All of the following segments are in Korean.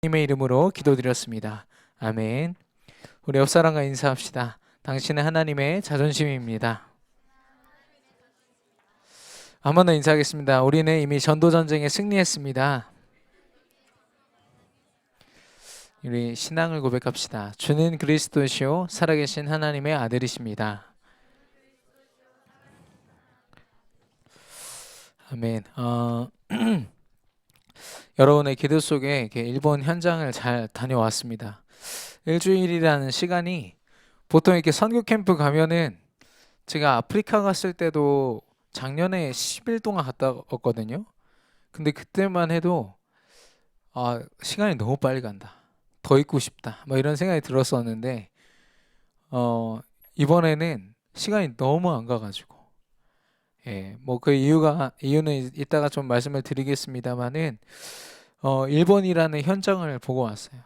님의 이름으로 기도드렸습니다. 아멘. 우리 옆 사람과 인사합시다. 당신은 하나님의 자존심입니다. 한 번 더 인사하겠습니다. 우리는 이미 전도전쟁에 승리했습니다. 우리 신앙을 고백합시다. 주는 그리스도시요 살아계신 하나님의 아들이십니다. 아멘. 여러분의 기도 속에 이렇게 일본 현장을 잘 다녀왔습니다. 일주일이라는 시간이 보통 이렇게 선교 캠프 가면은 제가 아프리카 갔을 때도 작년에 10일 동안 갔다 왔거든요. 근데 그때만 해도 시간이 너무 빨리 간다. 더 있고 싶다. 뭐 이런 생각이 들었었는데 이번에는 시간이 너무 안 가가지고 뭐 그 이유는 이따가 좀 말씀을 드리겠습니다만은 일본이라는 현장을 보고 왔어요.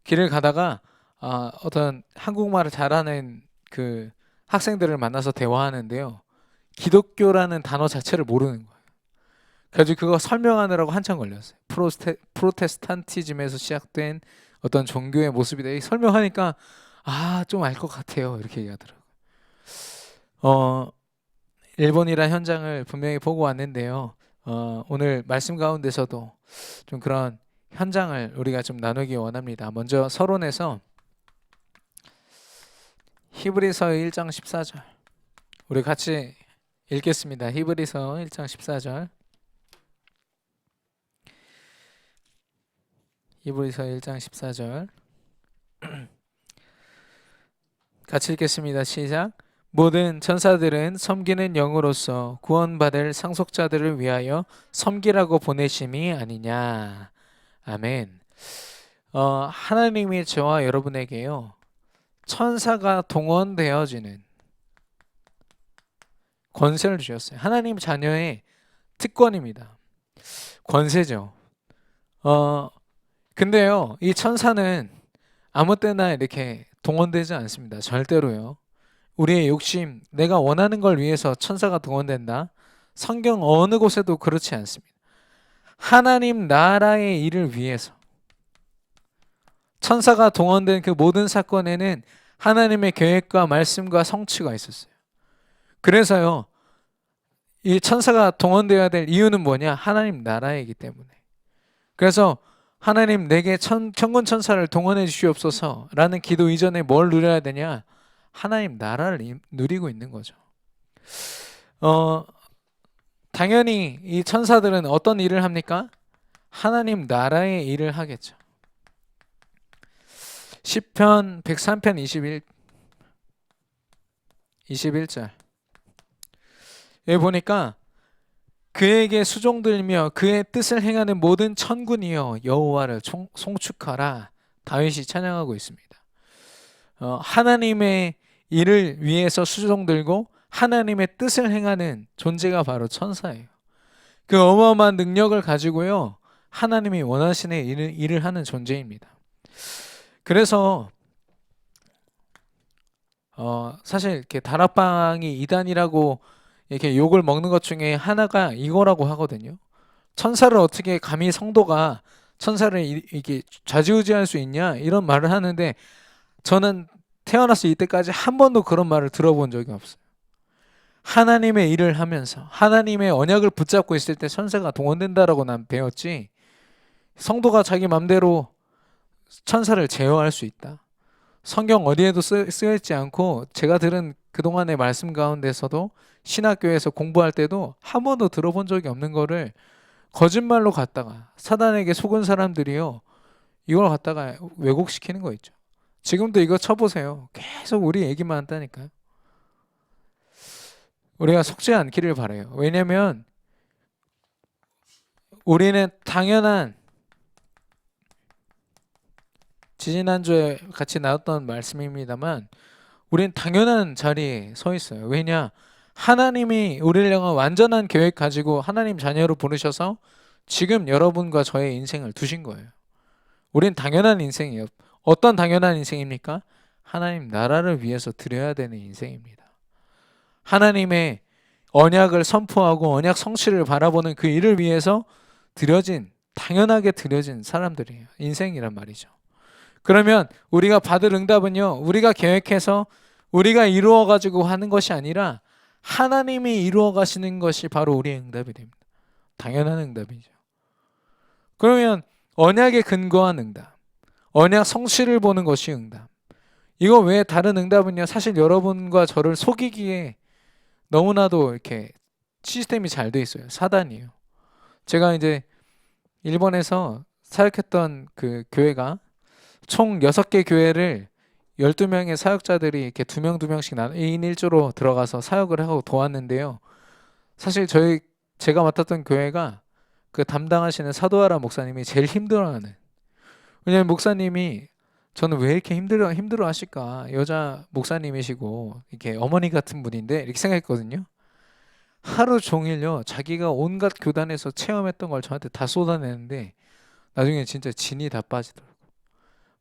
길을 가다가 어떤 한국말을 잘하는 그 학생들을 만나서 대화하는데요. 기독교라는 단어 자체를 모르는 거예요. 그래서 그거 설명하느라고 한참 걸렸어요. 프로테스탄티즘에서 시작된 어떤 종교의 모습이다. 설명하니까 좀 알 것 같아요. 이렇게 얘기하더라고요. 일본이란 현장을 분명히 보고 왔는데요. 오늘 말씀 가운데서도 좀 그런 현장을 우리가 좀 나누기 원합니다. 먼저 서론에서 히브리서 1장 14절 우리 같이 읽겠습니다. 히브리서 1장 14절 히브리서 1장 14절 같이 읽겠습니다. 시작. 모든 천사들은 섬기는 영으로서 구원받을 상속자들을 위하여 섬기라고 보내심이 아니냐. 아멘. 하나님이 저와 여러분에게요 천사가 동원되어지는 권세를 주셨어요. 하나님 자녀의 특권입니다. 권세죠. 근데요 이 천사는 아무 때나 이렇게 동원되지 않습니다. 절대로요. 우리의 욕심, 내가 원하는 걸 위해서 천사가 동원된다? 성경 어느 곳에도 그렇지 않습니다. 하나님 나라의 일을 위해서 천사가 동원된 그 모든 사건에는 하나님의 계획과 말씀과 성취가 있었어요. 그래서요 이 천사가 동원되어야 될 이유는 뭐냐? 하나님 나라이기 때문에. 그래서 하나님 내게 천군 천사를 동원해 주시옵소서 라는 기도 이전에 뭘 누려야 되냐? 하나님 나라를 누리고 있는 거죠. 당연히 이 천사들은 어떤 일을 합니까? 하나님 나라의 일을 하겠죠. 시편 103편 21절 여기 보니까 그에게 수종들며 그의 뜻을 행하는 모든 천군이여 여호와를 송축하라 다윗이 찬양하고 있습니다. 하나님의 일을 위해서 수종들고 하나님의 뜻을 행하는 존재가 바로 천사예요. 그 어마어마한 능력을 가지고요 하나님이 원하시는 일을 하는 존재입니다. 그래서 사실 이렇게 다락방이 이단이라고 이렇게 욕을 먹는 것 중에 하나가 이거라고 하거든요. 천사를 어떻게 감히 성도가 천사를 이렇게 좌지우지할 수 있냐 이런 말을 하는데 저는 태어나서 이때까지 한 번도 그런 말을 들어본 적이 없어요. 하나님의 일을 하면서 하나님의 언약을 붙잡고 있을 때 천사가 동원된다라고 난 배웠지 성도가 자기 맘대로 천사를 제어할 수 있다. 성경 어디에도 쓰여있지 않고 제가 들은 그동안의 말씀 가운데서도 신학교에서 공부할 때도 한 번도 들어본 적이 없는 거를 거짓말로 갖다가 사단에게 속은 사람들이요 이걸 갖다가 왜곡시키는 거 있죠. 지금도 이거 쳐보세요. 계속 우리 얘기만 한다니까요. 우리가 속지 않기를 바라요. 왜냐하면 우리는 당연한 지지난주에 같이 나눴던 말씀입니다만 우리는 당연한 자리에 서 있어요. 왜냐? 하나님이 우리를 향한 완전한 계획 가지고 하나님 자녀로 부르셔서 지금 여러분과 저의 인생을 두신 거예요. 우리는 당연한 인생이에요. 어떤 당연한 인생입니까? 하나님 나라를 위해서 드려야 되는 인생입니다. 하나님의 언약을 선포하고 언약 성취를 바라보는 그 일을 위해서 드려진 당연하게 드려진 사람들이에요. 인생이란 말이죠. 그러면 우리가 받을 응답은요, 우리가 계획해서 우리가 이루어 가지고 하는 것이 아니라 하나님이 이루어 가시는 것이 바로 우리의 응답이 됩니다. 당연한 응답이죠. 그러면 언약에 근거한 응답, 언약 성취를 보는 것이 응답. 이거 외에 다른 응답은요, 사실 여러분과 저를 속이기에 너무나도 이렇게 시스템이 잘 돼 있어요. 사단이에요. 제가 이제 일본에서 사역했던 그 교회가 총 6개 교회를 12명의 사역자들이 이렇게 2명 2명씩 2인 1조로 들어가서 사역을 하고 도왔는데요. 사실 제가 맡았던 교회가 그 담당하시는 사도하라 목사님이 제일 힘들어하는, 왜냐면 목사님이 저는 왜 이렇게 힘들어 하실까? 여자 목사님이시고 이렇게 어머니 같은 분인데 이렇게 생각했거든요. 하루 종일요, 자기가 온갖 교단에서 체험했던 걸 저한테 다 쏟아내는데 나중에 진짜 진이 다 빠지더라고요.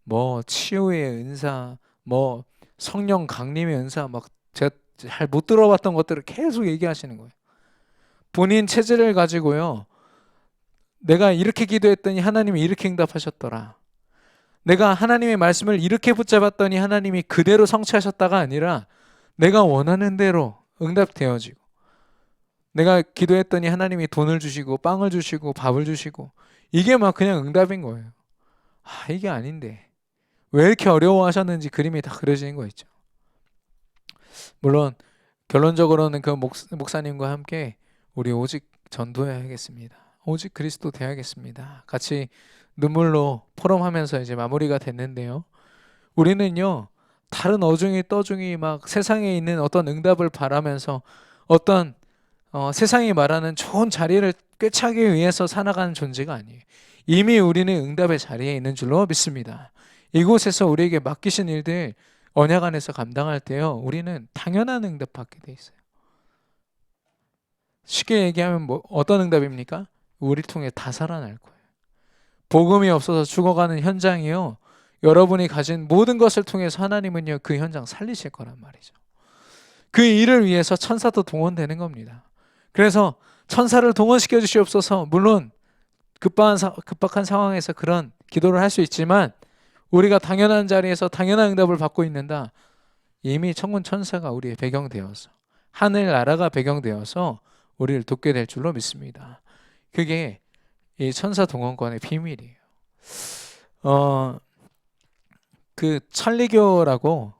뭐 치유의 은사, 뭐 성령 강림의 은사, 막 제가 잘 못 들어봤던 것들을 계속 얘기하시는 거예요. 본인 체질을 가지고요, 내가 이렇게 기도했더니 하나님이 이렇게 응답하셨더라. 내가 하나님의 말씀을 이렇게 붙잡았더니 하나님이 그대로 성취하셨다가 아니라 내가 원하는 대로 응답되어지고, 내가 기도했더니 하나님이 돈을 주시고 빵을 주시고 밥을 주시고, 이게 막 그냥 응답인 거예요. 아, 이게 아닌데 왜 이렇게 어려워하셨는지 그림이 다 그려지는 거 있죠. 물론 결론적으로는 그 목사님과 함께 우리 오직 전도해야겠습니다. 오직 그리스도 되어야겠습니다. 같이 눈물로 포럼하면서 이제 마무리가 됐는데요. 우리는요, 다른 어중이 떠중이 막 세상에 있는 어떤 응답을 바라면서 어떤 세상이 말하는 좋은 자리를 꿰차기 위해서 살아가는 존재가 아니에요. 이미 우리는 응답의 자리에 있는 줄로 믿습니다. 이곳에서 우리에게 맡기신 일들 언약 안에서 감당할 때요, 우리는 당연한 응답 받게 돼 있어요. 쉽게 얘기하면 뭐 어떤 응답입니까? 우리 통해 다 살아날 거예요. 복음이 없어서 죽어가는 현장이요, 여러분이 가진 모든 것을 통해서 하나님은요, 그 현장 살리실 거란 말이죠. 그 일을 위해서 천사도 동원되는 겁니다. 그래서 천사를 동원시켜 주시옵소서. 물론 급박한 상황에서 그런 기도를 할 수 있지만 우리가 당연한 자리에서 당연한 응답을 받고 있는다. 이미 천군 천사가 우리의 배경되어서, 하늘 나라가 배경되어서 우리를 돕게 될 줄로 믿습니다. 그게 이 천사 동원권의 비밀이에요. 그 천리교라고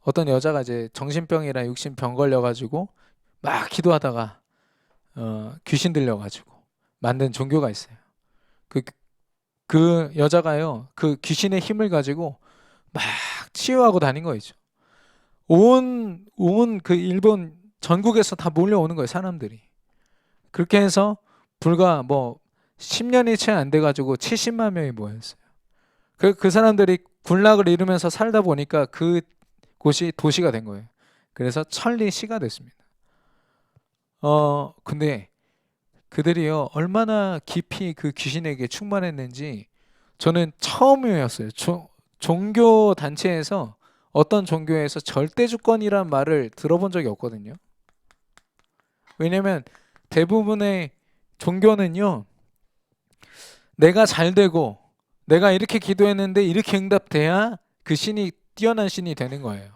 어떤 여자가 이제 정신병이랑 육신병 걸려가지고 막 기도하다가 귀신 들려가지고 만든 종교가 있어요. 그 여자가요, 그 귀신의 힘을 가지고 막 치유하고 다닌 거죠. 온 그 일본 전국에서 다 몰려오는 거예요, 사람들이. 그렇게 해서 불과 뭐 10년이 채 안 돼가지고 70만 명이 모였어요. 그 사람들이 군락을 이루면서 살다 보니까 그 곳이 도시가 된 거예요. 그래서 천리시가 됐습니다. 근데 그들이요, 얼마나 깊이 그 귀신에게 충만했는지 저는 처음이었어요. 종교 단체에서, 어떤 종교에서 절대주권이란 말을 들어본 적이 없거든요. 왜냐면 대부분의 종교는요, 내가 잘 되고 내가 이렇게 기도했는데 이렇게 응답돼야 그 신이 뛰어난 신이 되는 거예요.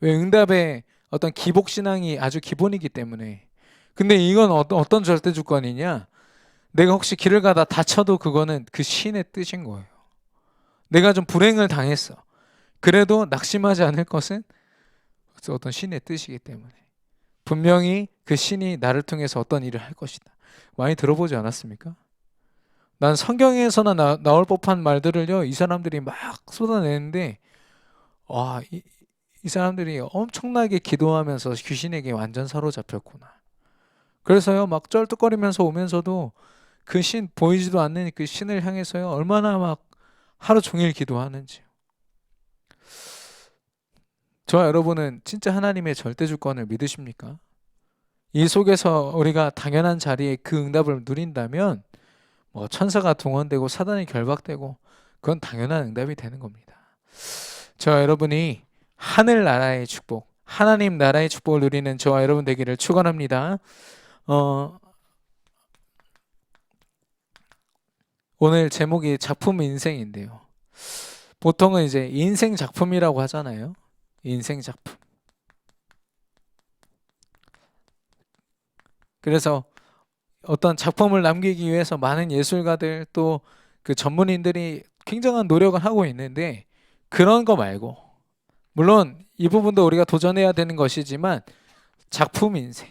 왜? 응답의 어떤 기복신앙이 아주 기본이기 때문에. 근데 이건 어떤 절대주권이냐, 내가 혹시 길을 가다 다쳐도 그거는 그 신의 뜻인 거예요. 내가 좀 불행을 당했어. 그래도 낙심하지 않을 것은 어떤 신의 뜻이기 때문에 분명히 그 신이 나를 통해서 어떤 일을 할 것이다. 많이 들어보지 않았습니까? 난 성경에서나 나올 법한 말들을요, 이 사람들이 막 쏟아내는데, 와, 이 사람들이 엄청나게 기도하면서 귀신에게 완전 사로잡혔구나. 그래서요, 막 쩔뚝거리면서 오면서도 그 신, 보이지도 않는 그 신을 향해서요, 얼마나 막 하루 종일 기도하는지요. 저와 여러분은 진짜 하나님의 절대주권을 믿으십니까? 이 속에서 우리가 당연한 자리에 그 응답을 누린다면 뭐 천사가 동원되고 사단이 결박되고 그건 당연한 응답이 되는 겁니다. 저와 여러분이 하늘 나라의 축복, 하나님 나라의 축복을 누리는 저와 여러분 되기를 축원합니다. 오늘 제목이 작품 인생인데요. 보통은 이제 인생 작품이라고 하잖아요. 인생 작품. 그래서 어떤 작품을 남기기 위해서 많은 예술가들 또 그 전문인들이 굉장한 노력을 하고 있는데, 그런 거 말고, 물론 이 부분도 우리가 도전해야 되는 것이지만, 작품 인생,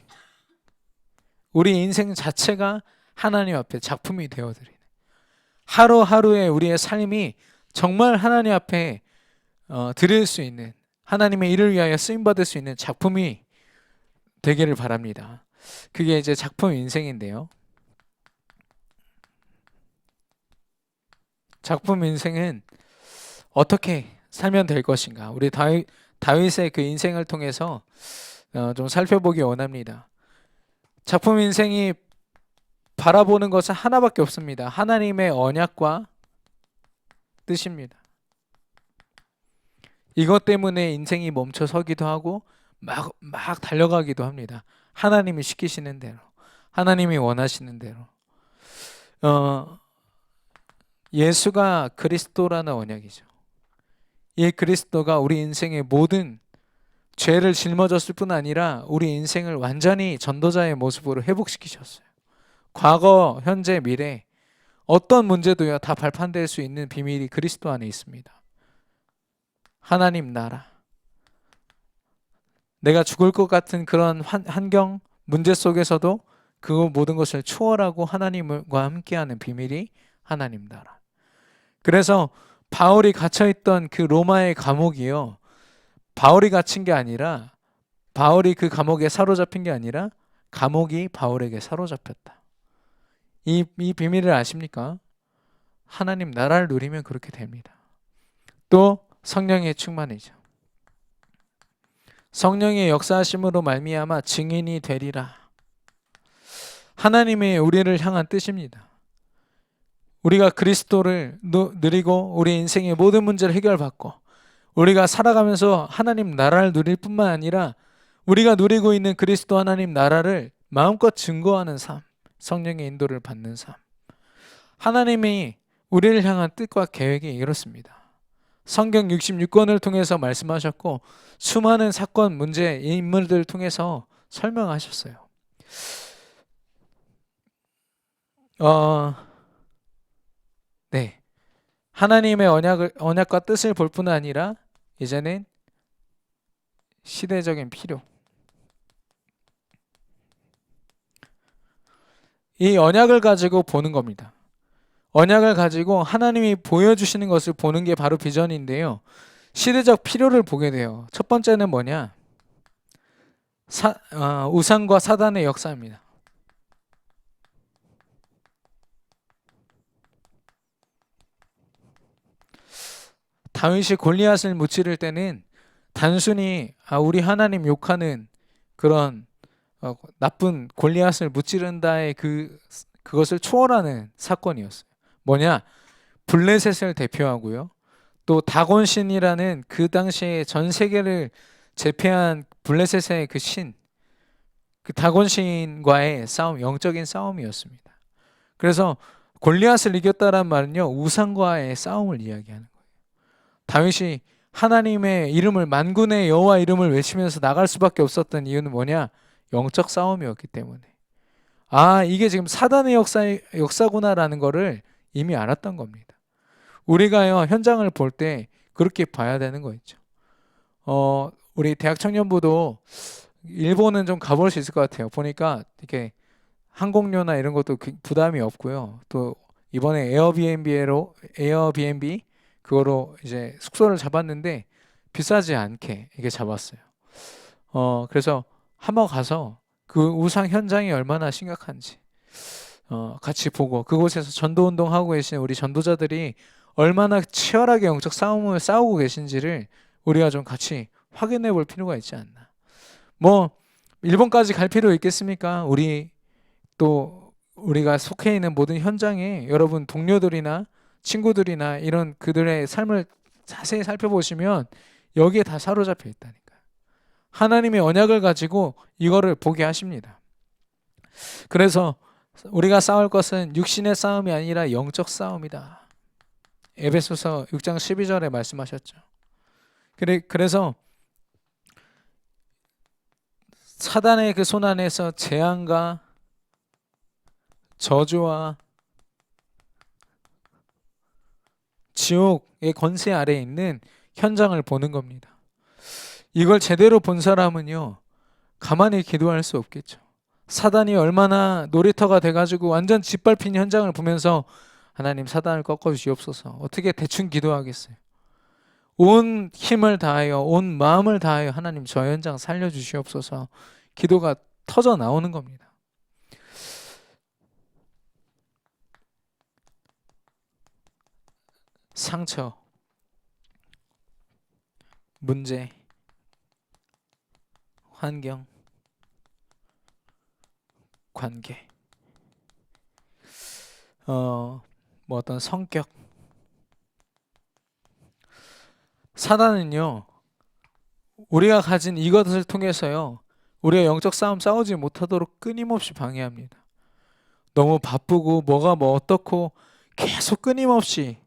우리 인생 자체가 하나님 앞에 작품이 되어드리는, 하루하루의 우리의 삶이 정말 하나님 앞에 드릴 수 있는, 하나님의 일을 위하여 쓰임받을 수 있는 작품이 되기를 바랍니다. 그게 이제 작품 인생인데요. 작품 인생은 어떻게 살면 될 것인가? 우리 다윗의 그 인생을 통해서 좀 살펴보기 원합니다. 작품 인생이 바라보는 것은 하나밖에 없습니다. 하나님의 언약과 뜻입니다. 이것 때문에 인생이 멈춰 서기도 하고 막 달려가기도 합니다. 하나님이 시키시는 대로, 하나님이 원하시는 대로. 예수가 그리스도라는 언약이죠. 이 그리스도가 우리 인생의 모든 죄를 짊어졌을 뿐 아니라 우리 인생을 완전히 전도자의 모습으로 회복시키셨어요. 과거, 현재, 미래 어떤 문제도요 다 발판될 수 있는 비밀이 그리스도 안에 있습니다. 하나님 나라, 내가 죽을 것 같은 그런 환경, 문제 속에서도 그 모든 것을 초월하고 하나님과 함께하는 비밀이 하나님 나라. 그래서 바울이 갇혀있던 그 로마의 감옥이요, 바울이 갇힌 게 아니라, 바울이 그 감옥에 사로잡힌 게 아니라 감옥이 바울에게 사로잡혔다. 이 비밀을 아십니까? 하나님 나라를 누리면 그렇게 됩니다. 또 성령의 충만이죠. 성령의 역사하심으로 말미암아 증인이 되리라. 하나님의 우리를 향한 뜻입니다. 우리가 그리스도를 누리고 우리 인생의 모든 문제를 해결받고 우리가 살아가면서 하나님 나라를 누릴 뿐만 아니라 우리가 누리고 있는 그리스도 하나님 나라를 마음껏 증거하는 삶, 성령의 인도를 받는 삶. 하나님이 우리를 향한 뜻과 계획이 이렇습니다. 성경 66권을 통해서 말씀하셨고 수많은 사건, 문제, 인물들을 통해서 설명하셨어요. 네, 하나님의 언약과 뜻을 볼 뿐 아니라 이제는 시대적인 필요, 이 언약을 가지고 보는 겁니다. 언약을 가지고 하나님이 보여주시는 것을 보는 게 바로 비전인데요. 시대적 필요를 보게 돼요. 첫 번째는 뭐냐? 우상과 사단의 역사입니다. 다윗이 골리앗을 무찌를 때는 단순히 우리 하나님 욕하는 그런 나쁜 골리앗을 무찌른다의 그것을 초월하는 사건이었어요. 뭐냐? 블레셋을 대표하고요. 또 다곤신이라는 그 당시에 전 세계를 제패한 블레셋의 그 신, 그 다곤신과의 싸움, 영적인 싸움이었습니다. 그래서 골리앗을 이겼다란 말은요, 우상과의 싸움을 이야기하는 거예요. 다윗이 하나님의 이름을, 만군의 여호와 이름을 외치면서 나갈 수밖에 없었던 이유는 뭐냐? 영적 싸움이었기 때문에. 이게 지금 사단의 역사구나라는 거를 이미 알았던 겁니다. 우리가요, 현장을 볼 때 그렇게 봐야 되는 거 있죠. 우리 대학 청년부도 일본은 좀 가볼 수 있을 것 같아요. 보니까 이렇게 항공료나 이런 것도 부담이 없고요. 또 이번에 에어비앤비 그거로 이제 숙소를 잡았는데 비싸지 않게 이게 잡았어요. 그래서 한번 가서 그 우상 현장이 얼마나 심각한지 같이 보고, 그곳에서 전도운동 하고 계신 우리 전도자들이 얼마나 치열하게 영적 싸움을 싸우고 계신지를 우리가 좀 같이 확인해 볼 필요가 있지 않나. 뭐 일본까지 갈 필요 있겠습니까? 우리가 속해 있는 모든 현장에 여러분 동료들이나 친구들이나 이런 그들의 삶을 자세히 살펴보시면 여기에 다 사로잡혀 있다니까요. 하나님의 언약을 가지고 이거를 보게 하십니다. 그래서 우리가 싸울 것은 육신의 싸움이 아니라 영적 싸움이다. 에베소서 6장 12절에 말씀하셨죠. 그래서 사단의 그 손 안에서 재앙과 저주와 지옥의 권세 아래에 있는 현장을 보는 겁니다. 이걸 제대로 본 사람은요, 가만히 기도할 수 없겠죠. 사단이 얼마나 놀이터가 돼가지고 완전 짓밟힌 현장을 보면서 하나님 사단을 꺾어주시옵소서. 어떻게 대충 기도하겠어요. 온 힘을 다하여 온 마음을 다하여 하나님 저 현장 살려주시옵소서. 기도가 터져 나오는 겁니다. 상처, 문제, 환경, 관계, 뭐 어떤 성격. 사단은요, 우리가 가진 이것을 통해서요, 우리가 영적 싸움 싸우지 못하도록 끊임없이 방해합니다. 너무 바쁘고 뭐가 뭐 어떻고 계속 끊임없이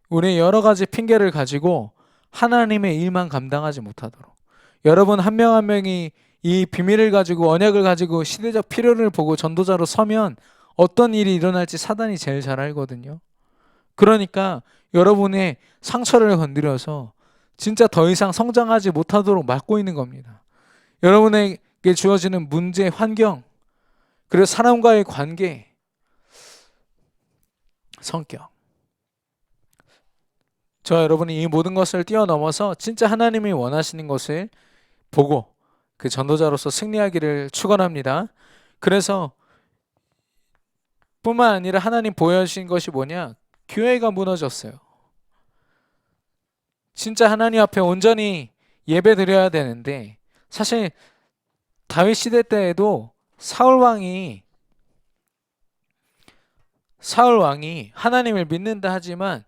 우리의 여러 가지 핑계를 가지고 하나님의 일만 감당하지 못하도록. 여러분 한 명 한 명이 이 비밀을 가지고 언약을 가지고 시대적 필요를 보고 전도자로 서면 어떤 일이 일어날지 사단이 제일 잘 알거든요. 그러니까 여러분의 상처를 건드려서 진짜 더 이상 성장하지 못하도록 막고 있는 겁니다. 여러분에게 주어지는 문제, 환경, 그리고 사람과의 관계, 성격. 저 여러분이 이 모든 것을 뛰어넘어서 진짜 하나님이 원하시는 것을 보고 그 전도자로서 승리하기를 축원합니다. 그래서 뿐만 아니라 하나님 보여주신 것이 뭐냐? 교회가 무너졌어요. 진짜 하나님 앞에 온전히 예배 드려야 되는데, 사실 다윗 시대 때에도 사울 왕이 하나님을 믿는다 하지만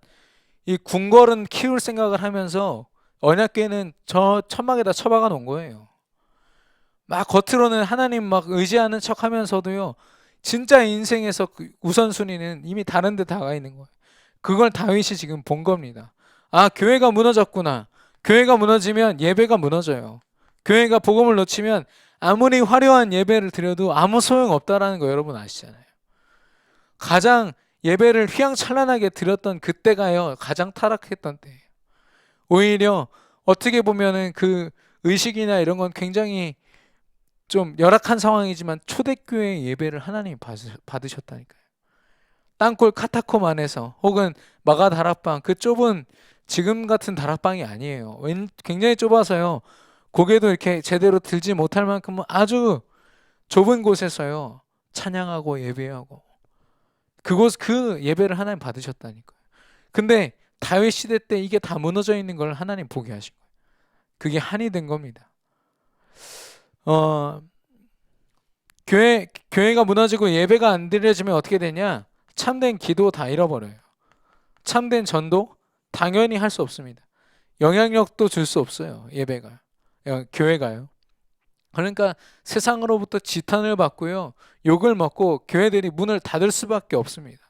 이 궁궐은 키울 생각을 하면서 언약궤는 저 천막에다 처박아 놓은 거예요. 막 겉으로는 하나님 막 의지하는 척 하면서도요, 진짜 인생에서 그 우선순위는 이미 다른 데 다가 있는 거예요. 그걸 다윗이 지금 본 겁니다. 아, 교회가 무너졌구나. 교회가 무너지면 예배가 무너져요. 교회가 복음을 놓치면 아무리 화려한 예배를 드려도 아무 소용없다라는 거 여러분 아시잖아요. 가장 예배를 휘황찬란하게 드렸던 그때가요, 가장 타락했던 때예요. 오히려 어떻게 보면은 그 의식이나 이런 건 굉장히 좀 열악한 상황이지만 초대교회 예배를 하나님이 받으셨다니까요. 땅굴 카타콤 안에서 혹은 마가 다락방, 그 좁은 지금 같은 다락방이 아니에요. 굉장히 좁아서요, 고개도 이렇게 제대로 들지 못할 만큼 아주 좁은 곳에서요 찬양하고 예배하고 그 예배를 하나님 받으셨다니까요. 근데 다윗 시대 때 이게 다 무너져 있는 걸 하나님 보게 하신 거예요. 그게 한이 된 겁니다. 교회가 무너지고 예배가 안 드려지면 어떻게 되냐? 참된 기도 다 잃어버려요. 참된 전도 당연히 할 수 없습니다. 영향력도 줄 수 없어요. 예배가, 교회가요. 그러니까 세상으로부터 지탄을 받고요, 욕을 먹고 교회들이 문을 닫을 수밖에 없습니다.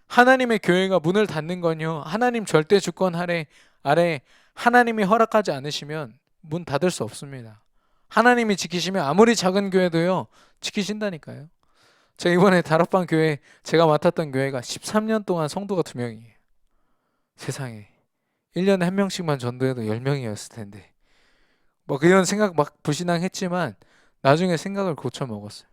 하나님의 교회가 문을 닫는 건요, 하나님 절대 주권 아래 하나님이 허락하지 않으시면 문 닫을 수 없습니다. 하나님이 지키시면 아무리 작은 교회도요 지키신다니까요. 제가 이번에 다락방 교회, 제가 맡았던 교회가 13년 동안 성도가 2명이에요. 세상에 1년에 1명씩만 전도해도 10명이었을 텐데, 뭐 그런 생각 막 불신앙했지만 나중에 생각을 고쳐 먹었어요.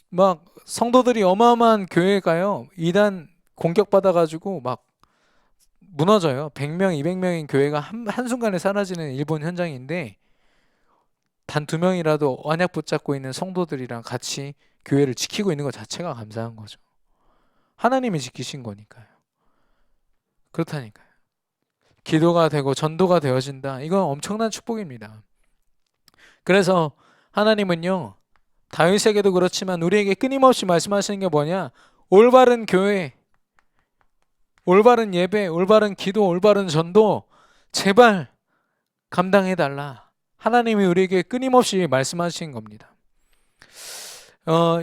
막 성도들이 어마어마한 교회가요, 이단 공격받아가지고 막 무너져요. 100명, 200명인 교회가 한순간에 사라지는 일본 현장인데, 단 2명이라도 언약 붙잡고 있는 성도들이랑 같이 교회를 지키고 있는 것 자체가 감사한 거죠. 하나님이 지키신 거니까요. 그렇다니까요. 기도가 되고 전도가 되어진다. 이건 엄청난 축복입니다. 그래서 하나님은요, 다윗에게도 그렇지만 우리에게 끊임없이 말씀하시는 게 뭐냐? 올바른 교회, 올바른 예배, 올바른 기도, 올바른 전도 제발 감당해달라. 하나님이 우리에게 끊임없이 말씀하신 겁니다.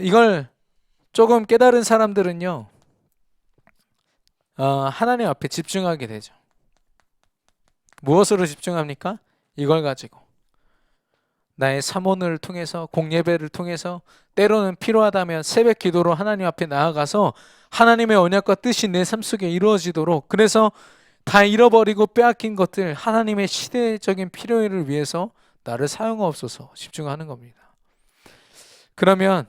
이걸 조금 깨달은 사람들은요, 하나님 앞에 집중하게 되죠. 무엇으로 집중합니까? 이걸 가지고 나의 사모를 통해서, 공예배를 통해서, 때로는 필요하다면 새벽 기도로 하나님 앞에 나아가서 하나님의 언약과 뜻이 내 삶 속에 이루어지도록, 그래서 다 잃어버리고 빼앗긴 것들, 하나님의 시대적인 필요를 위해서 나를 사용하옵소서 집중하는 겁니다. 그러면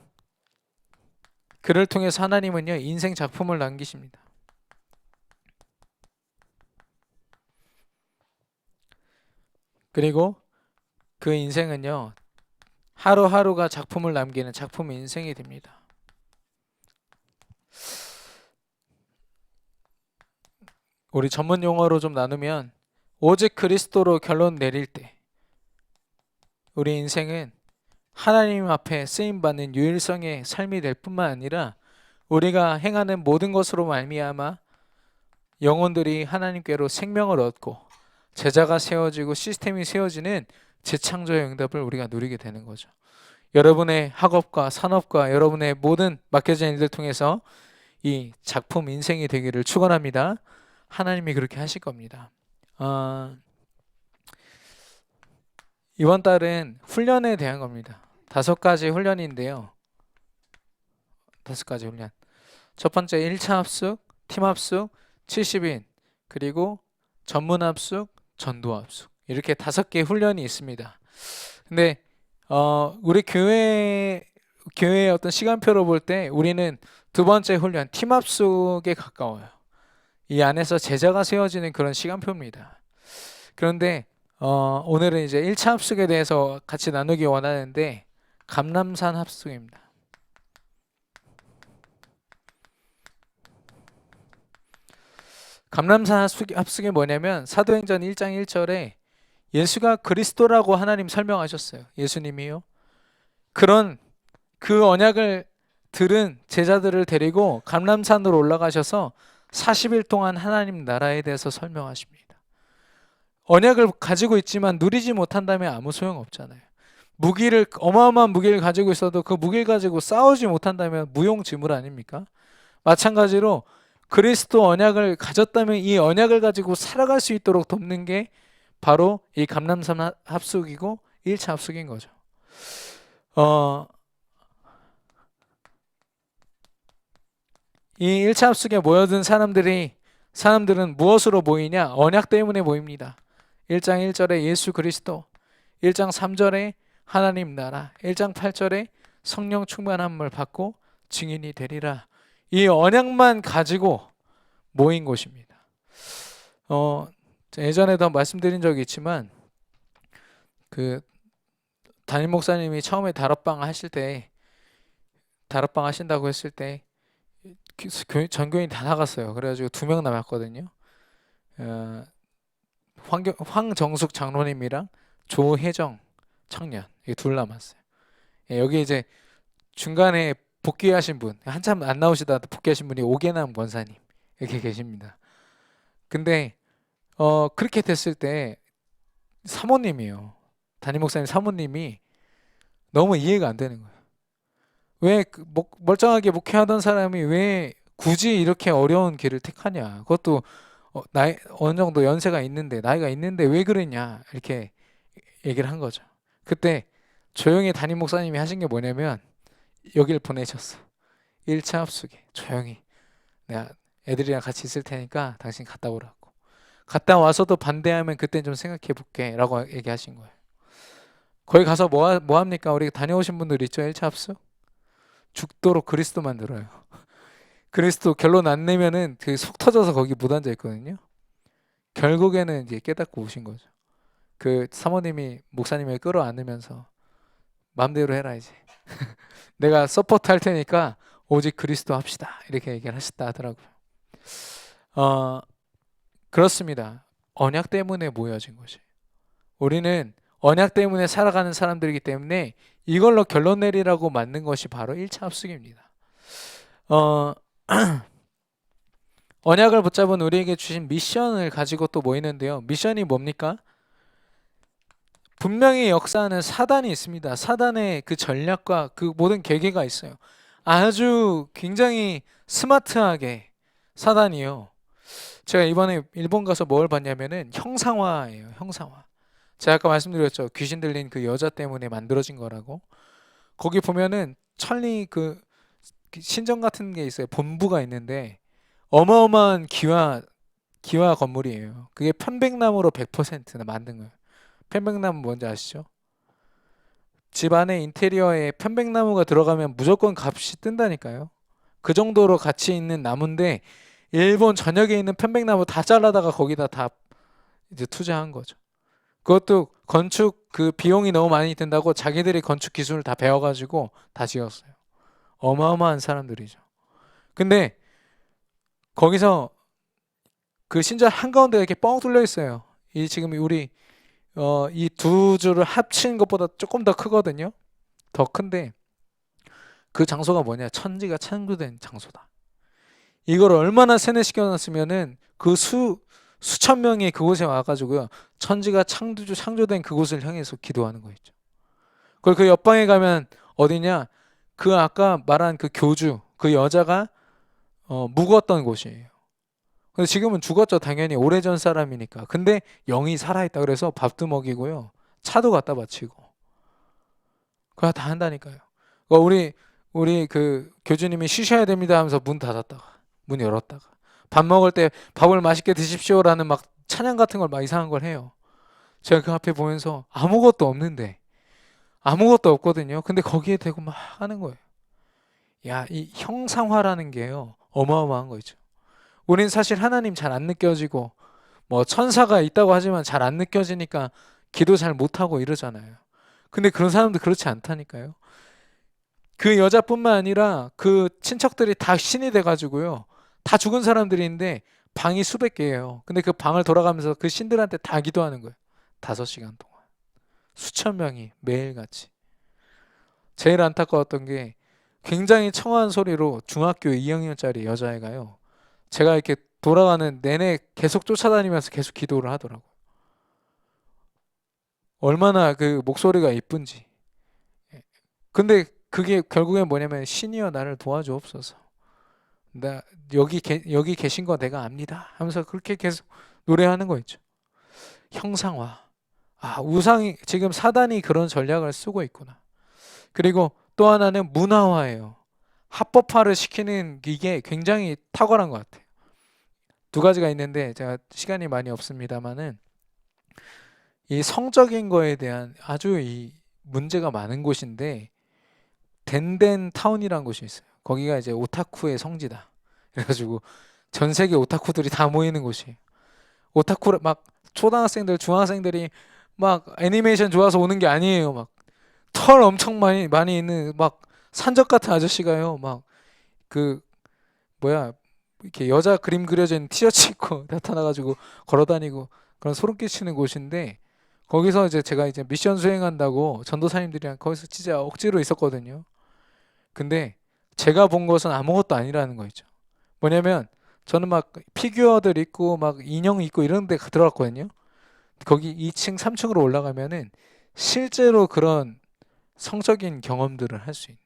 그를 통해서 하나님은요, 인생 작품을 남기십니다. 그리고 그 인생은요, 하루하루가 작품을 남기는 작품 인생이 됩니다. 우리 전문 용어로 좀 나누면, 오직 그리스도로 결론 내릴 때 우리 인생은 하나님 앞에 쓰임받는 유일성의 삶이 될 뿐만 아니라 우리가 행하는 모든 것으로 말미암아 영혼들이 하나님께로 생명을 얻고 제자가 세워지고 시스템이 세워지는 재창조의 응답을 우리가 누리게 되는 거죠. 여러분의 학업과 산업과 여러분의 모든 맡겨진 일들 통해서 이 작품 인생이 되기를 축원합니다. 하나님이 그렇게 하실 겁니다. 이번 달은 훈련에 대한 겁니다. 5가지 훈련인데요. 5가지 훈련. 첫 번째 1차 합숙, 팀 합숙, 70인, 그리고 전문 합숙, 전도 합숙. 이렇게 5개 훈련이 있습니다. 근데 우리 교회의 어떤 시간표로 볼 때 우리는 2번째 훈련, 팀 합숙에 가까워요. 이 안에서 제자가 세워지는 그런 시간표입니다. 그런데 오늘은 이제 1차 합숙에 대해서 같이 나누기 원하는데, 감람산 합숙입니다. 감람산 합숙이 뭐냐면, 사도행전 1장 1절에 예수가 그리스도라고 하나님 설명하셨어요. 예수님이요. 그런 그 언약을 들은 제자들을 데리고 감람산으로 올라가셔서 40일 동안 하나님 나라에 대해서 설명하십니다. 언약을 가지고 있지만 누리지 못한다면 아무 소용없잖아요. 어마어마한 무기를 가지고 있어도 그 무기를 가지고 싸우지 못한다면 무용지물 아닙니까? 마찬가지로 그리스도 언약을 가졌다면 이 언약을 가지고 살아갈 수 있도록 돕는 게 바로 이 감람산 합숙이고 1차 합숙인 거죠. 이 1차 합숙에 모여든 사람들은 무엇으로 모이냐? 언약 때문에 모입니다. 1장 1절에 예수 그리스도, 1장 3절에 하나님 나라, 1장 8절에 성령 충만함을 받고 증인이 되리라. 이 언약만 가지고 모인 곳입니다. 예전에도 말씀드린 적이 있지만, 그 담임 목사님이 처음에 다락방 하신다고 했을 때 전교인이 다 나갔어요. 그래가지고 2명 남았거든요. 황정숙 장로님이랑 조혜정 청년, 이 둘 남았어요. 여기 이제 중간에 복귀하신 분, 한참 안 나오시다가 복귀하신 분이 오계남 권사님 이렇게 계십니다. 근데 그렇게 됐을 때 사모님이요, 담임 목사님 사모님이 너무 이해가 안 되는 거예요. 왜 멀쩡하게 목회하던 사람이 왜 굳이 이렇게 어려운 길을 택하냐? 그것도 어느 정도 연세가 있는데, 나이가 있는데 왜 그랬냐? 이렇게 얘기를 한 거죠. 그때 조용히 담임 목사님이 하신 게 뭐냐면, 여길 보내셨어. 1차 합숙에 조용히, 내가 애들이랑 같이 있을 테니까 당신 갔다 오라고. 갔다 와서도 반대하면 그땐 좀 생각해 볼게 라고 얘기하신 거예요. 거기 가서 뭐 합니까? 우리 다녀오신 분들 있죠? 1차 합숙? 죽도록 그리스도만 들어요. 그리스도 결론 안 내면은 그 속 터져서 거기 못 앉아 있거든요. 결국에는 이제 깨닫고 오신 거죠. 그 사모님이 목사님을 끌어안으면서 마음대로 해라 이제. 내가 서포트 할 테니까 오직 그리스도 합시다. 이렇게 얘기를 하셨다 하더라고요. 그렇습니다. 언약 때문에 모여진 것이. 우리는 언약 때문에 살아가는 사람들이기 때문에 이걸로 결론 내리라고 만든 것이 바로 1차 합숙입니다. 언약을 붙잡은 우리에게 주신 미션을 가지고 또 모이는데요. 미션이 뭡니까? 분명히 역사하는 사단이 있습니다. 사단의 그 전략과 그 모든 계계가 있어요. 아주 굉장히 스마트하게 사단이요. 제가 이번에 일본 가서 뭘 봤냐면은 형상화예요. 형상화. 제가 아까 말씀드렸죠. 귀신 들린 그 여자 때문에 만들어진 거라고. 거기 보면은 천리 그 신전 같은 게 있어요. 본부가 있는데 어마어마한 기와 건물이에요. 그게 편백나무로 100% 만든 거예요. 편백나무 뭔지 아시죠? 집 안에 인테리어에 편백나무가 들어가면 무조건 값이 뜬다니까요. 그 정도로 가치 있는 나무인데 일본 전역에 있는 편백나무 다 잘라다가 거기다 다 이제 투자한 거죠. 그것도 건축 그 비용이 너무 많이 든다고 자기들이 건축 기술을 다 배워가지고 다 지었어요. 어마어마한 사람들이죠. 근데 거기서 그 신전 한가운데 이렇게 뻥 뚫려 있어요. 이 지금 우리 이 두 줄을 합친 것보다 조금 더 크거든요. 더 큰데 그 장소가 뭐냐? 천지가 창조된 장소다. 이걸 얼마나 세뇌시켜 놨으면은 그 수천 명이 그곳에 와가지고요. 천지가 창조된 그곳을 향해서 기도하는 거 있죠. 그리고 그 옆방에 가면 어디냐? 그 아까 말한 그 교주, 그 여자가 묵었던 곳이에요. 근데 지금은 죽었죠. 당연히 오래전 사람이니까. 근데 영이 살아있다 그래서 밥도 먹이고요. 차도 갖다 바치고. 그거 다 한다니까요. 우리 그 교주님이 쉬셔야 됩니다 하면서 문 닫았다가 문 열었다가 밥 먹을 때 밥을 맛있게 드십시오라는 막 찬양 같은 걸 막 이상한 걸 해요. 제가 그 앞에 보면서 아무것도 없는데 아무것도 없거든요. 근데 거기에 대고 막 하는 거예요. 야, 이 형상화라는 게요. 어마어마한 거 있죠. 우린 사실 하나님 잘 안 느껴지고 뭐 천사가 있다고 하지만 잘 안 느껴지니까 기도 잘 못하고 이러잖아요. 근데 그런 사람들 그렇지 않다니까요. 그 여자뿐만 아니라 그 친척들이 다 신이 돼가지고요. 다 죽은 사람들인데 방이 수백 개예요. 근데 그 방을 돌아가면서 그 신들한테 다 기도하는 거예요. 5시간 동안. 수천 명이 매일같이. 제일 안타까웠던 게 굉장히 청아한 소리로 중학교 2학년짜리 여자애가요. 제가 이렇게 돌아가는 내내 계속 쫓아다니면서 계속 기도를 하더라고요. 얼마나 그 목소리가 이쁜지. 근데 그게 결국엔 뭐냐면 신이여 나를 도와주옵소서. 나 여기 계신 거 내가 압니다. 하면서 그렇게 계속 노래하는 거 있죠. 형상화. 아, 우상이 지금 사단이 그런 전략을 쓰고 있구나. 그리고 또 하나는 문화화예요. 합법화를 시키는 이게 굉장히 탁월한 것 같아요. 두 가지가 있는데 제가 시간이 많이 없습니다만은 이 성적인 거에 대한 아주 이 문제가 많은 곳인데 덴덴 타운이라는 곳이 있어요. 거기가 이제 오타쿠의 성지다. 그래가지고 전 세계 오타쿠들이 다 모이는 곳이에요. 오타쿠 막 초등학생들, 중학생들이 막 애니메이션 좋아서 오는 게 아니에요. 막 털 엄청 많이 있는 막 산적 같은 아저씨가요. 막 그 뭐야 이렇게 여자 그림 그려져 있는 티셔츠 입고 나타나가지고 걸어다니고 그런 소름 끼치는 곳인데 거기서 이제 제가 이제 미션 수행한다고 전도사님들이랑 거기서 진짜 억지로 있었거든요. 근데 제가 본 것은 아무것도 아니라는 거 있죠. 뭐냐면 저는 막 피규어들 있고 막 인형 있고 이런 데 들어갔거든요. 거기 2층, 3층으로 올라가면은 실제로 그런 성적인 경험들을 할 수 있는.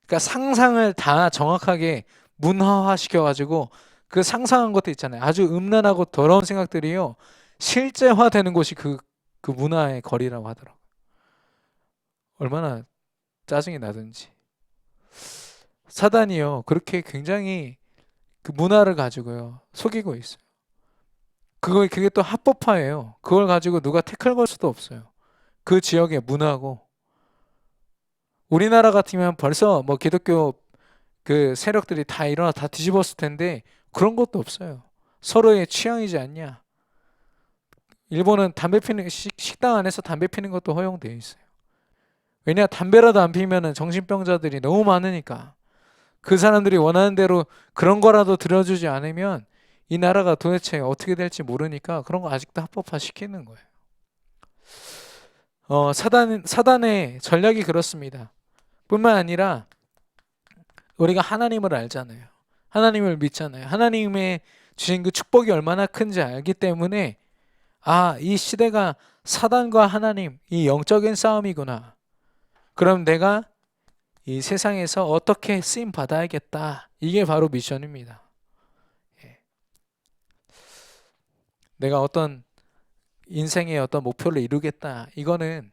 그러니까 상상을 다 정확하게 문화화 시켜가지고 그 상상한 것도 있잖아요. 아주 음란하고 더러운 생각들이요. 실제화되는 곳이 그 문화의 거리라고 하더라고요. 얼마나 짜증이 나든지. 사단이요. 그렇게 굉장히 그 문화를 가지고요. 속이고 있어요. 그게 또 합법화예요. 그걸 가지고 누가 태클 걸 수도 없어요. 그 지역의 문화고. 우리나라 같으면 벌써 뭐 기독교 그 세력들이 다 일어나 다 뒤집었을 텐데 그런 것도 없어요. 서로의 취향이지 않냐. 일본은 담배 피는 식당 안에서 담배 피는 것도 허용되어 있어요. 왜냐 담배라도 안 피면은 정신병자들이 너무 많으니까 그 사람들이 원하는 대로 그런 거라도 들어주지 않으면 이 나라가 도대체 어떻게 될지 모르니까 그런 거 아직도 합법화 시키는 거예요. 사단의 전략이 그렇습니다. 뿐만 아니라 우리가 하나님을 알잖아요. 하나님을 믿잖아요. 하나님의 주신 그 축복이 얼마나 큰지 알기 때문에 아, 이 시대가 사단과 하나님, 이 영적인 싸움이구나. 그럼 내가 이 세상에서 어떻게 쓰임 받아야겠다. 이게 바로 미션입니다. 예. 내가 어떤 인생의 어떤 목표를 이루겠다. 이거는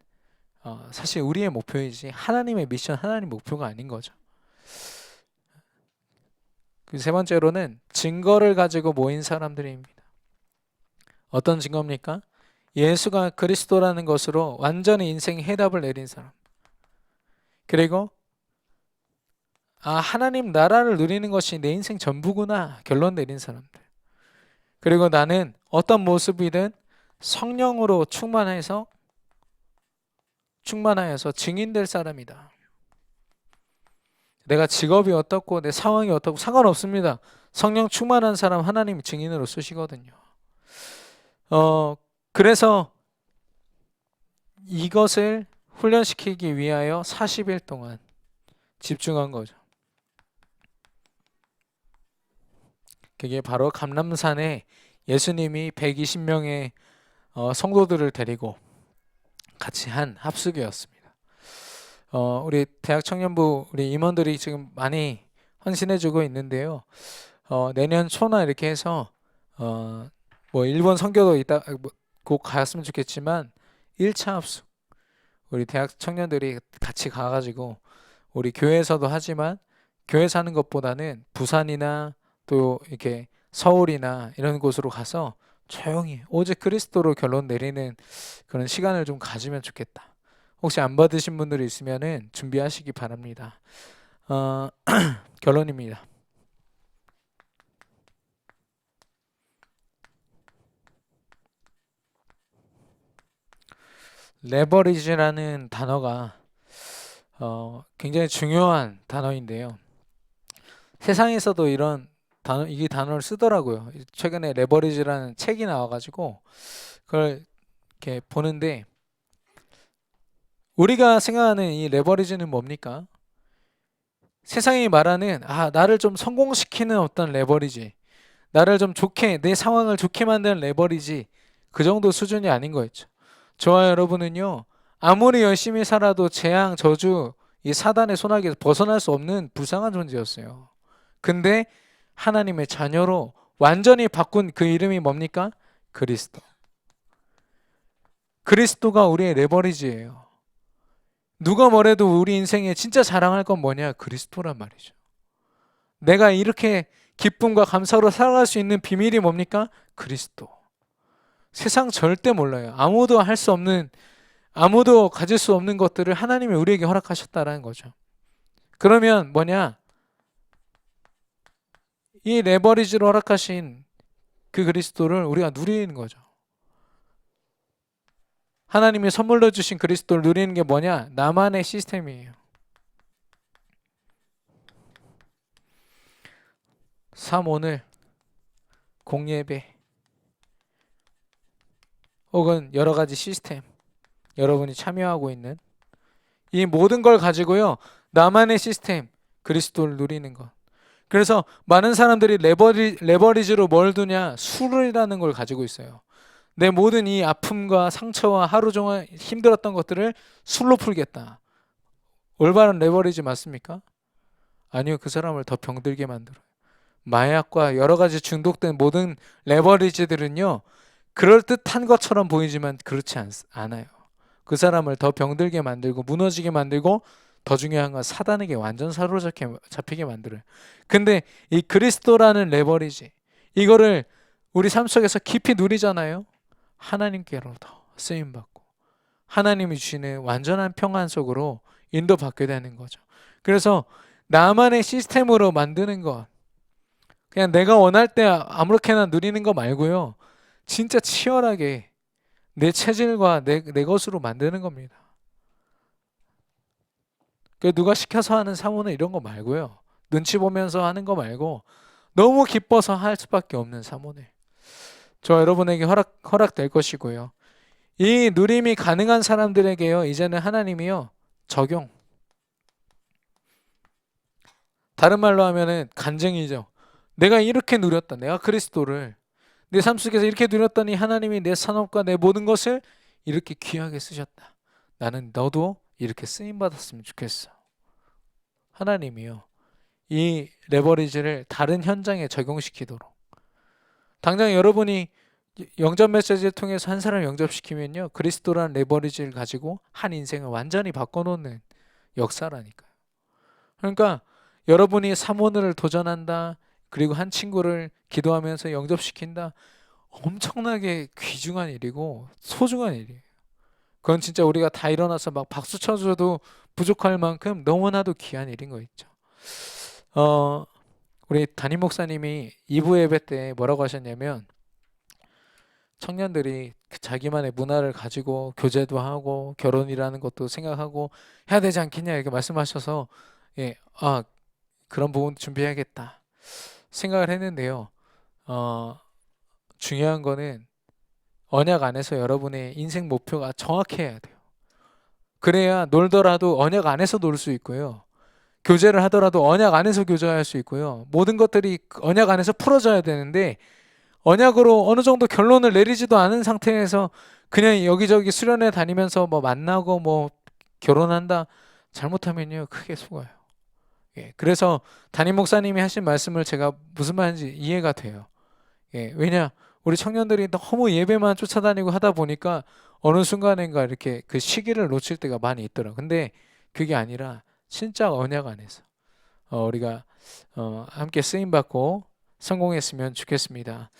사실 우리의 목표이지 하나님의 미션, 하나님 목표가 아닌 거죠. 그 세 번째로는 증거를 가지고 모인 사람들입니다. 어떤 증거입니까? 예수가 그리스도라는 것으로 완전히 인생의 해답을 내린 사람. 그리고 하나님 나라를 누리는 것이 내 인생 전부구나 결론 내린 사람들. 그리고 나는 어떤 모습이든 성령으로 충만해서 증인될 사람이다. 내가 직업이 어떻고 내 상황이 어떻고 상관없습니다. 성령 충만한 사람 하나님이 증인으로 쓰시거든요. 그래서 이것을 훈련시키기 위하여 40일 동안 집중한 거죠. 그게 바로 감람산에 예수님이 120명의 성도들을 데리고 같이 한 합숙이었습니다. 우리 대학 청년부 우리 임원들이 지금 많이 헌신해주고 있는데요. 내년 초나 이렇게 해서 뭐 일본 선교도 곧 갔으면 좋겠지만 1차 합숙 우리 대학 청년들이 같이 가가지고 우리 교회에서도 하지만 교회에서 하는 것보다는 부산이나 또 이렇게 서울이나 이런 곳으로 가서 조용히 오직 그리스도로 결론 내리는 그런 시간을 좀 가지면 좋겠다. 혹시 안 받으신 분들이 있으면은 준비하시기 바랍니다. 결론입니다. 레버리지라는 단어가 굉장히 중요한 단어인데요. 세상에서도 이 단어를 쓰더라고요. 최근에 레버리지라는 책이 나와가지고 그걸 이렇게 보는데 우리가 생각하는 이 레버리지는 뭡니까? 세상이 말하는 나를 좀 성공시키는 어떤 레버리지, 나를 좀 좋게 내 상황을 좋게 만드는 레버리지 그 정도 수준이 아닌 거였죠. 저와 여러분은요 아무리 열심히 살아도 재앙, 저주, 이 사단의 손아귀에서 벗어날 수 없는 불쌍한 존재였어요. 근데 하나님의 자녀로 완전히 바꾼 그 이름이 뭡니까? 그리스도. 그리스도가 우리의 레버리지예요. 누가 뭐래도 우리 인생에 진짜 자랑할 건 뭐냐? 그리스도란 말이죠. 내가 이렇게 기쁨과 감사로 살아갈 수 있는 비밀이 뭡니까? 그리스도. 세상 절대 몰라요. 아무도 가질 수 없는 것들을 하나님이 우리에게 허락하셨다라는 거죠. 그러면 뭐냐? 이 레버리지로 허락하신 그 그리스도를 우리가 누리는 거죠. 하나님이 선물로 주신 그리스도를 누리는 게 뭐냐? 나만의 시스템이에요. 오늘 공예배 혹은 여러 가지 시스템 여러분이 참여하고 있는 이 모든 걸 가지고요. 나만의 시스템 그리스도를 누리는 것. 그래서 많은 사람들이 레버리지로 뭘 두냐? 술이라는 걸 가지고 있어요. 내 모든 이 아픔과 상처와 하루 종일 힘들었던 것들을 술로 풀겠다. 올바른 레버리지 맞습니까? 아니요. 그 사람을 더 병들게 만들어요. 마약과 여러 가지 중독된 모든 레버리지들은요. 그럴듯한 것처럼 보이지만 그렇지 않아요. 그 사람을 더 병들게 만들고 무너지게 만들고 더 중요한 건 사단에게 완전 사로잡히게 만들어요. 근데 이 그리스도라는 레버리지 이거를 우리 삶 속에서 깊이 누리잖아요. 하나님께로부터 쓰임받고 하나님이 주시는 완전한 평안 속으로 인도받게 되는 거죠. 그래서 나만의 시스템으로 만드는 것 그냥 내가 원할 때 아무렇게나 누리는 거 말고요. 진짜 치열하게 내 체질과 내 것으로 만드는 겁니다. 누가 시켜서 하는 사모는 이런 거 말고요. 눈치 보면서 하는 거 말고 너무 기뻐서 할 수밖에 없는 사모네. 저 여러분에게 허락될 것이고요. 이 누림이 가능한 사람들에게요. 이제는 하나님이요. 적용. 다른 말로 하면은 간증이죠. 내가 이렇게 누렸다. 내가 그리스도를 내 삶 속에서 이렇게 누렸더니 하나님이 내 산업과 내 모든 것을 이렇게 귀하게 쓰셨다. 나는 너도 이렇게 쓰임받았으면 좋겠어. 하나님이요. 이 레버리지를 다른 현장에 적용시키도록. 당장 여러분이 영접 메시지를 통해서 한 사람을 영접시키면요. 그리스도라는 레버리지를 가지고 한 인생을 완전히 바꿔놓는 역사라니까요. 그러니까 여러분이 사모를 도전한다. 그리고 한 친구를 기도하면서 영접시킨다. 엄청나게 귀중한 일이고 소중한 일이에요. 그건 진짜 우리가 다 일어나서 막 박수 쳐줘도 부족할 만큼 너무나도 귀한 일인 거 있죠. 우리 담임 목사님이 2부 예배 때 뭐라고 하셨냐면 청년들이 자기만의 문화를 가지고 교제도 하고 결혼이라는 것도 생각하고 해야 되지 않겠냐 이렇게 말씀하셔서 예, 그런 부분 준비해야겠다 생각을 했는데요. 중요한 거는 언약 안에서 여러분의 인생 목표가 정확해야 돼요. 그래야 놀더라도 언약 안에서 놀 수 있고요. 교제를 하더라도 언약 안에서 교제할 수 있고요. 모든 것들이 언약 안에서 풀어져야 되는데 언약으로 어느 정도 결론을 내리지도 않은 상태에서 그냥 여기저기 수련회 다니면서 뭐 만나고 뭐 결혼한다 잘못하면요 크게 속아요. 예, 그래서 담임 목사님이 하신 말씀을 제가 무슨 말인지 이해가 돼요. 예, 왜냐 우리 청년들이 너무 예배만 쫓아다니고 하다 보니까 어느 순간인가 이렇게 그 시기를 놓칠 때가 많이 있더라고요. 근데 그게 아니라 진짜 언약 안에서 우리가 함께 쓰임 받고 성공했으면 좋겠습니다.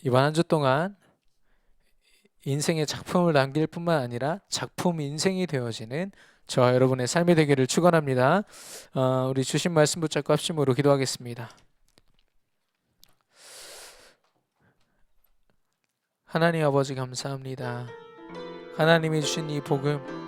이번 한 주 동안 인생의 작품을 남길 뿐만 아니라 작품 인생이 되어지는 저와 여러분의 삶이 되기를 축원합니다. 우리 주신 말씀 붙잡고 합심으로 기도하겠습니다. 하나님 아버지 감사합니다. 하나님이 주신 이 복음